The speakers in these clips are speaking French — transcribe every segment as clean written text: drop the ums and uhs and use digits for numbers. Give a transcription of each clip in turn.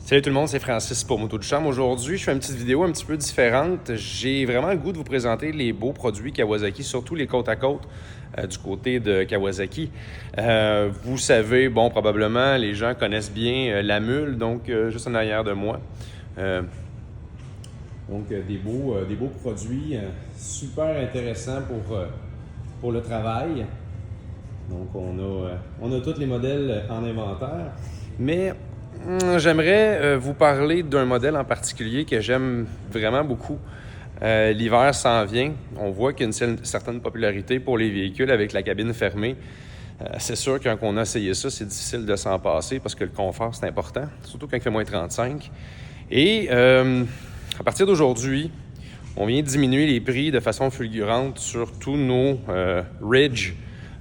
Salut tout le monde, c'est Francis pour Moto du Charme. Aujourd'hui, je fais une petite vidéo un petit peu différente. J'ai vraiment le goût de vous présenter les beaux produits Kawasaki, surtout les côte à côte du côté de Kawasaki. Vous savez, bon, probablement, les gens connaissent bien la mule, donc juste en arrière de moi. Des beaux produits super intéressants pour le travail. Donc, on a tous les modèles en inventaire. Mais j'aimerais vous parler d'un modèle en particulier que j'aime vraiment beaucoup. L'hiver s'en vient. On voit qu'il y a une certaine popularité pour les véhicules avec la cabine fermée. C'est sûr que quand on a essayé ça, c'est difficile de s'en passer parce que le confort, c'est important, surtout quand il fait moins 35. Et à partir d'aujourd'hui, on vient diminuer les prix de façon fulgurante sur tous nos Ridge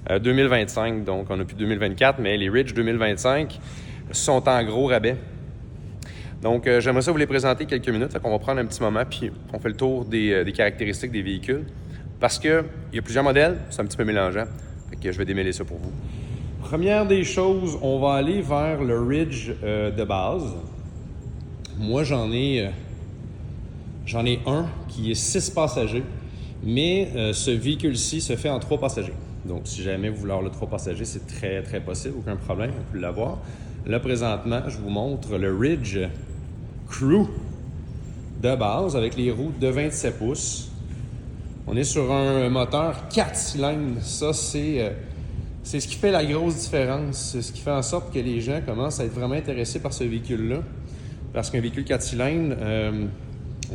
2025. Donc, on n'a plus 2024, mais les Ridge 2025 sont en gros rabais. Donc, j'aimerais ça vous les présenter quelques minutes. Fait qu'on va prendre un petit moment, puis on fait le tour des caractéristiques des véhicules. Parce qu'il y a plusieurs modèles, c'est un petit peu mélangeant. Fait que je vais démêler ça pour vous. Première des choses, on va aller vers le Ridge de base. Moi, j'en ai un qui est 6 passagers, mais ce véhicule-ci se fait en 3 passagers. Donc, si jamais vous voulez avoir le 3 passagers, c'est très, très possible, aucun problème, on peut l'avoir. Là, présentement, je vous montre le Ridge Crew de base avec les roues de 27 pouces. On est sur un moteur 4 cylindres. Ça, c'est ce qui fait la grosse différence. C'est ce qui fait en sorte que les gens commencent à être vraiment intéressés par ce véhicule-là. Parce qu'un véhicule 4 cylindres,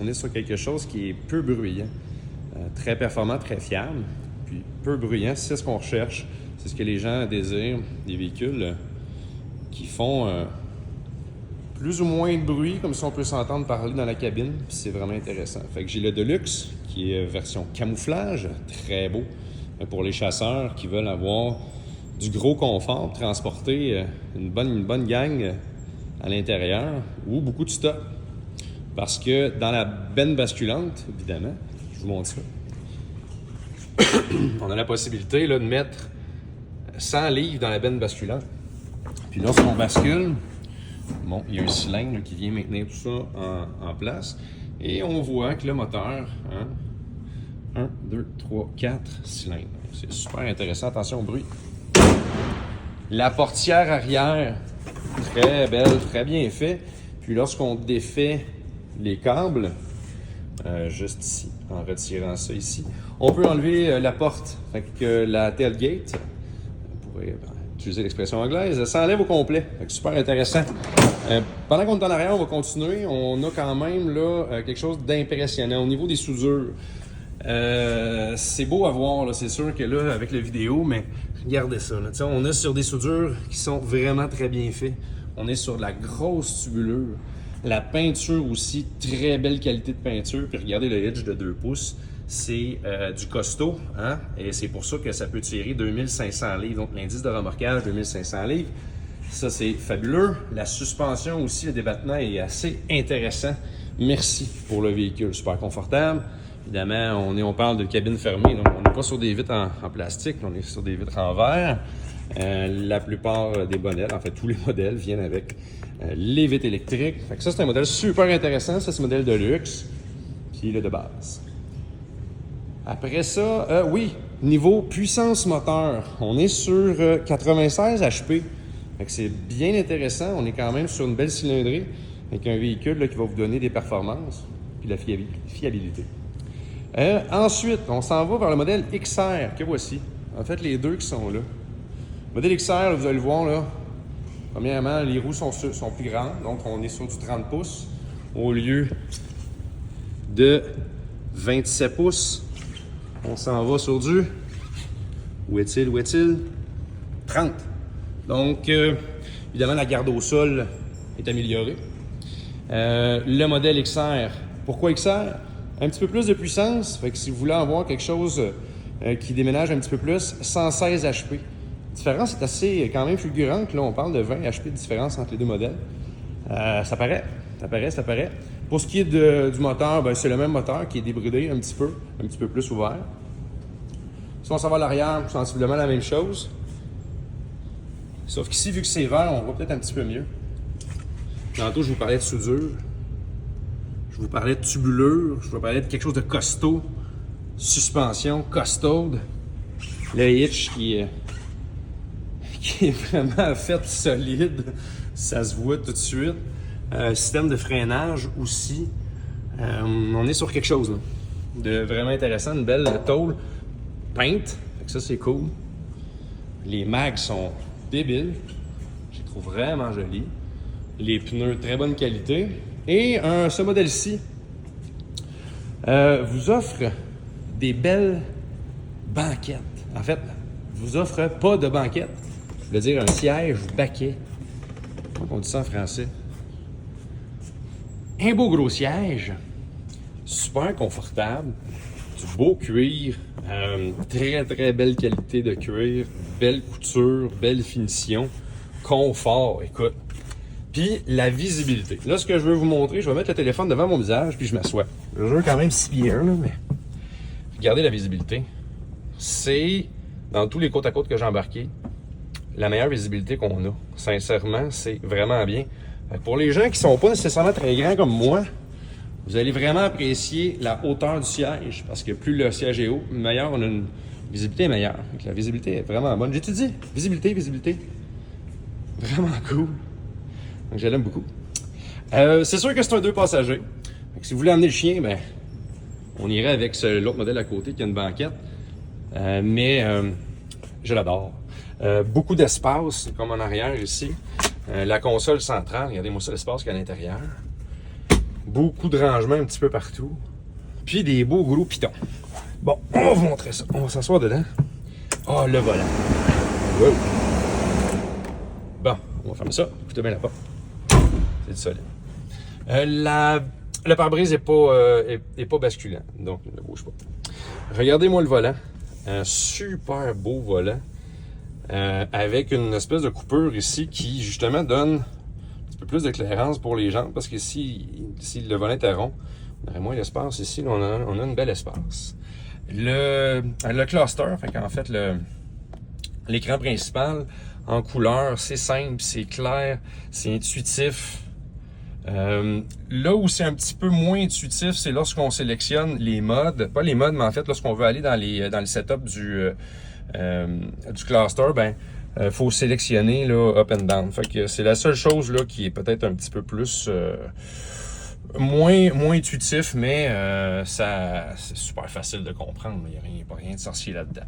on est sur quelque chose qui est peu bruyant, très performant, très fiable, puis peu bruyant. C'est ce qu'on recherche. C'est ce que les gens désirent, des véhicules qui font plus ou moins de bruit, comme si on peut s'entendre parler dans la cabine, puis c'est vraiment intéressant. Fait que j'ai le Deluxe, qui est version camouflage, très beau, pour les chasseurs qui veulent avoir du gros confort, transporter une bonne gang à l'intérieur, ou beaucoup de stock. Parce que dans la benne basculante, évidemment, je vous montre ça, on a la possibilité là, de mettre 100 livres dans la benne basculante. Puis lorsqu'on bascule, bon, il y a un cylindre là, qui vient maintenir tout ça en place. Et on voit que le moteur, 1, 2, 3, 4 cylindres. C'est super intéressant. Attention au bruit. La portière arrière, très belle, très bien fait. Puis lorsqu'on défait les câbles, juste ici, en retirant ça ici, on peut enlever la porte. Fait que la tailgate, on pourrait utiliser l'expression anglaise, ça enlève au complet. Super intéressant. Pendant qu'on est en arrière, on va continuer. On a quand même là quelque chose d'impressionnant au niveau des soudures. C'est beau à voir, là. C'est sûr que là, avec la vidéo, mais regardez ça. Là. On est sur des soudures qui sont vraiment très bien faites. On est sur de la grosse tubulure. La peinture aussi, très belle qualité de peinture. Puis regardez le Ridge de 2 pouces. C'est du costaud, hein? Et c'est pour ça que ça peut tirer 2500 livres. Donc l'indice de remorquage, 2500 livres. Ça, c'est fabuleux. La suspension aussi, le débattement est assez intéressant. Merci pour le véhicule. Super confortable. Évidemment, on parle de cabine fermée, donc on n'est pas sur des vitres en plastique, on est sur des vitres en verre. La plupart des modèles, en fait tous les modèles, viennent avec les vitres électriques. Fait que ça, c'est un modèle super intéressant. Ça, c'est le modèle de luxe, puis le de base. Après ça, oui, niveau puissance moteur, on est sur 96 HP. Fait que c'est bien intéressant. On est quand même sur une belle cylindrée avec un véhicule là, qui va vous donner des performances puis la fiabilité. Ensuite, on s'en va vers le modèle XR que voici. En fait, les deux qui sont là. Le modèle XR, vous allez le voir là. Premièrement, les roues sont plus grandes, donc on est sur du 30 pouces au lieu de 27 pouces. On s'en va sur du, où est-il? 30. Donc, évidemment, la garde au sol est améliorée. Le modèle XR, pourquoi XR? Un petit peu plus de puissance, fait que si vous voulez avoir quelque chose qui déménage un petit peu plus, 116 HP. La différence est assez quand même fulgurante. Là, on parle de 20 HP de différence entre les deux modèles. Ça paraît. Pour ce qui est du moteur, ben, c'est le même moteur qui est débridé un petit peu plus ouvert. Si on s'en va à l'arrière, sensiblement la même chose. Sauf qu'ici, vu que c'est vert, on voit peut-être un petit peu mieux. Tantôt, je vous parlais de soudure. Je vous parlais de tubulure. Je vous parlais de quelque chose de costaud. Suspension costaude. Le hitch qui est vraiment fait solide. Ça se voit tout de suite. Système de freinage aussi. On est sur quelque chose là, de vraiment intéressant. Une belle tôle peinte. Fait que ça, c'est cool. Les mags sont débiles. Je les trouve vraiment jolis. Les pneus, très bonne qualité. Et ce modèle-ci vous offre des belles banquettes. En fait, vous offre pas de banquette. Je veux dire un siège baquet. Comment on dit ça en français? Un beau gros siège. Super confortable. Du beau cuir. Très très belle qualité de cuir. Belle couture, belle finition. Confort, écoute. Puis la visibilité. Là, ce que je veux vous montrer, je vais mettre le téléphone devant mon visage, puis je m'assois. Je veux quand même 6 pieds 1, là, mais... Regardez la visibilité. C'est, dans tous les côte à côte que j'ai embarqués, la meilleure visibilité qu'on a. Sincèrement, c'est vraiment bien. Pour les gens qui ne sont pas nécessairement très grands comme moi, vous allez vraiment apprécier la hauteur du siège, parce que plus le siège est haut, meilleur on a une visibilité meilleure. Donc, la visibilité est vraiment bonne. J'ai tout dit, visibilité. Vraiment cool. Donc, je l'aime beaucoup. C'est sûr que c'est un 2 passagers. Donc, si vous voulez emmener le chien, ben, on irait avec l'autre modèle à côté qui a une banquette. Mais je l'adore. Beaucoup d'espace, comme en arrière ici. La console centrale, regardez-moi ça, l'espace qu'il y a à l'intérieur. Beaucoup de rangements un petit peu partout. Puis des beaux gros pitons. Bon, on va vous montrer ça. On va s'asseoir dedans. Ah, le volant. Wow. Bon, on va fermer ça. Écoutez bien la porte. C'est du solide. Le pare-brise n'est pas basculant, donc il ne bouge pas. Regardez-moi le volant. Un super beau volant. Avec une espèce de coupure ici qui, justement, donne un petit peu plus de clairance pour les jambes, parce que si le volant était rond, on aurait moins d'espace. Ici, là, on a une belle espace. Le cluster, en fait, l'écran principal en couleur, c'est simple, c'est clair, c'est intuitif. Là où c'est un petit peu moins intuitif, c'est lorsqu'on sélectionne les modes, pas les modes, mais en fait, lorsqu'on veut aller dans le setup du cluster, ben, faut sélectionner là, up and down. Fait que c'est la seule chose là qui est peut-être un petit peu plus moins intuitif, mais c'est super facile de comprendre. Il n'y a pas rien de sorcier là-dedans.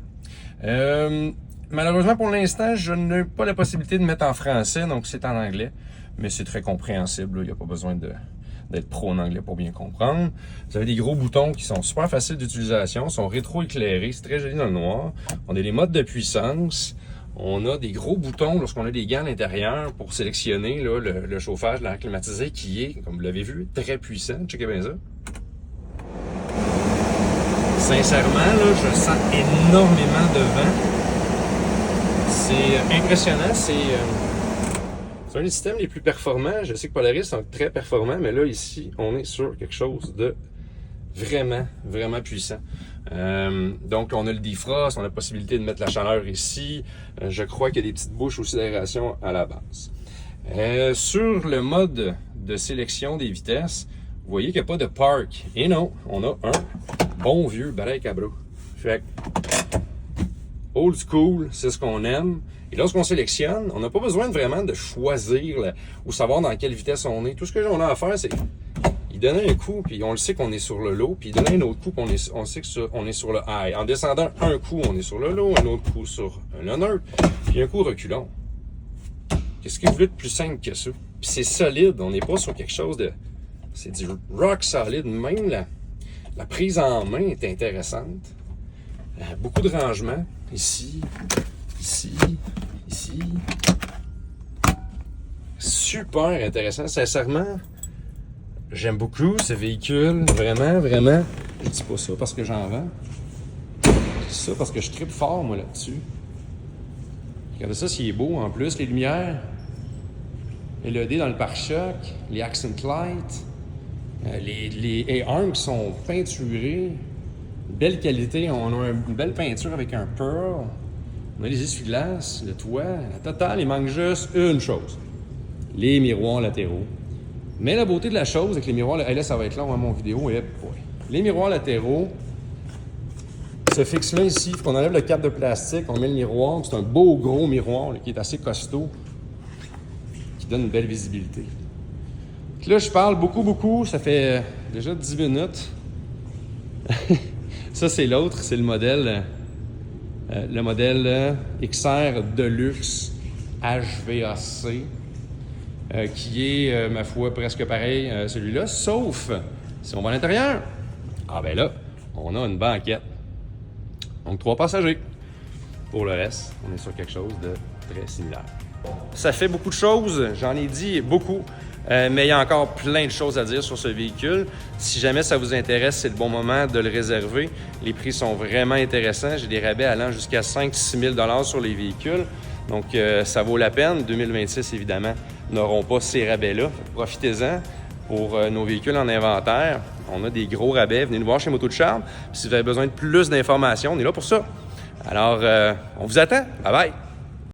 Malheureusement, pour l'instant, je n'ai pas la possibilité de mettre en français, donc c'est en anglais, mais c'est très compréhensible. Il n'y a pas besoin d'être pro en anglais pour bien comprendre. Vous avez des gros boutons qui sont super faciles d'utilisation, sont rétro-éclairés, c'est très joli dans le noir. On a des modes de puissance. On a des gros boutons lorsqu'on a des gants à l'intérieur pour sélectionner là, le chauffage, l'air climatisé qui est, comme vous l'avez vu, très puissant. Checkez bien ça. Sincèrement, là, je sens énormément de vent. C'est impressionnant. C'est un des systèmes les plus performants. Je sais que Polaris sont très performants, mais là, ici, on est sur quelque chose de vraiment, vraiment puissant. Donc, on a le defrost, on a la possibilité de mettre la chaleur ici. Je crois qu'il y a des petites bouches aussi d'aération à la base. Sur le mode de sélection des vitesses, vous voyez qu'il n'y a pas de park. Et non, on a un bon vieux balai cabro. Fait que, old school, c'est ce qu'on aime. Et lorsqu'on sélectionne, on n'a pas besoin vraiment de choisir ou savoir dans quelle vitesse on est. Tout ce que l'on a à faire, c'est donner un coup, puis on le sait qu'on est sur le low, puis donner un autre coup, puis on sait qu'on est sur le high. En descendant un coup, on est sur le low, un autre coup sur le neutre, puis un coup reculons. Qu'est-ce que vous voulez de plus simple que ça? Puis c'est solide, on n'est pas sur quelque chose de... C'est du rock solide, même la prise en main est intéressante. Beaucoup de rangements, ici, super intéressant, sincèrement. J'aime beaucoup ce véhicule, vraiment. Je dis pas ça parce que j'en vends. Je dis ça parce que je trippe fort, moi, là-dessus. Regardez ça, s'il est beau, en plus, les lumières. LED dans le pare-choc, les accent lights, les arms qui sont peinturés. Belle qualité, on a une belle peinture avec un pearl. On a les essuie-glaces, le toit. La totale, il manque juste une chose. Les miroirs latéraux. Mais la beauté de la chose avec les miroirs, là, ça va être long, hein, mon vidéo. Les miroirs latéraux, ce fixe-là ici, il faut qu'on enlève le cadre de plastique, on met le miroir. C'est un beau gros miroir là, qui est assez costaud, qui donne une belle visibilité. Donc là, je parle beaucoup, ça fait déjà 10 minutes. Ça, c'est l'autre, c'est le modèle XR Deluxe HVAC, qui est, ma foi, presque pareil celui-là, sauf si on va à l'intérieur. Ah ben là, on a une banquette. Donc 3 passagers. Pour le reste, on est sur quelque chose de très similaire. Ça fait beaucoup de choses, j'en ai dit beaucoup, mais il y a encore plein de choses à dire sur ce véhicule. Si jamais ça vous intéresse, c'est le bon moment de le réserver. Les prix sont vraiment intéressants. J'ai des rabais allant jusqu'à 5-6 000 $ sur les véhicules. Donc, ça vaut la peine. 2026, évidemment, n'auront pas ces rabais-là. Profitez-en pour nos véhicules en inventaire. On a des gros rabais. Venez nous voir chez Moto de Charme. Si vous avez besoin de plus d'informations, on est là pour ça. Alors, on vous attend. Bye bye!